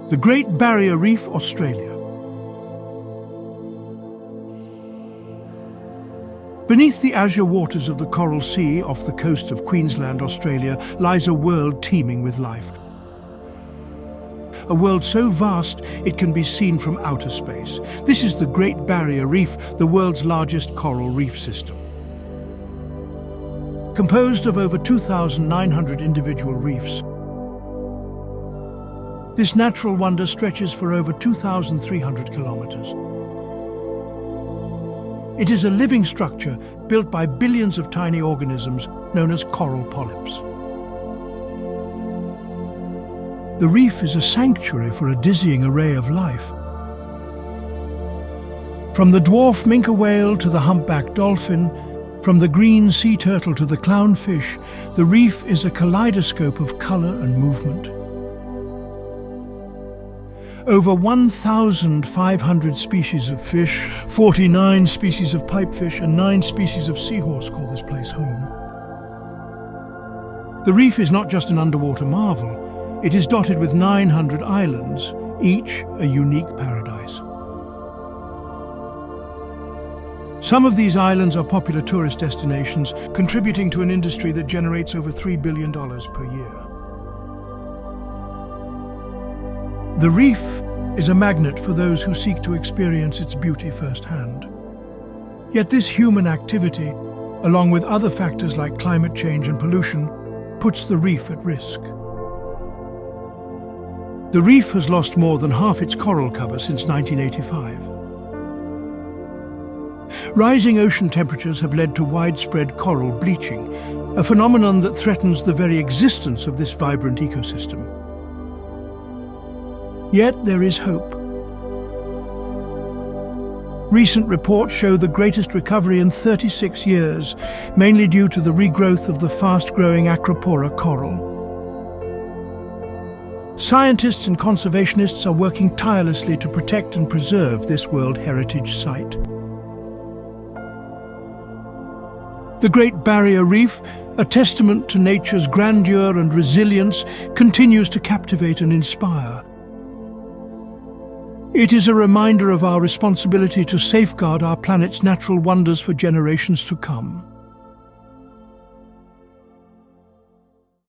The Great Barrier Reef, Australia. Beneath the azure waters of the Coral Sea off the coast of Queensland, Australia, lies a world teeming with life. A world so vast it can be seen from outer space. This is the Great Barrier Reef, the world's largest coral reef system. Composed of over 2,900 individual reefs, this natural wonder stretches for over 2,300 kilometers. It is a living structure built by billions of tiny organisms known as coral polyps. The reef is a sanctuary for a dizzying array of life. From the dwarf minke whale to the humpback dolphin, from the green sea turtle to the clownfish, the reef is a kaleidoscope of color and movement. Over 1,500 species of fish, 49 species of pipefish and 9 species of seahorse call this place home. The reef is not just an underwater marvel, it is dotted with 900 islands, each a unique paradise. Some of these islands are popular tourist destinations, contributing to an industry that generates over $3 billion per year. The reef is a magnet for those who seek to experience its beauty firsthand. Yet this human activity, along with other factors like climate change and pollution, puts the reef at risk. The reef has lost more than half its coral cover since 1985. Rising ocean temperatures have led to widespread coral bleaching, a phenomenon that threatens the very existence of this vibrant ecosystem. Yet there is hope. Recent reports show the greatest recovery in 36 years, mainly due to the regrowth of the fast-growing Acropora coral. Scientists and conservationists are working tirelessly to protect and preserve this World Heritage Site. The Great Barrier Reef, a testament to nature's grandeur and resilience, continues to captivate and inspire. It is a reminder of our responsibility to safeguard our planet's natural wonders for generations to come.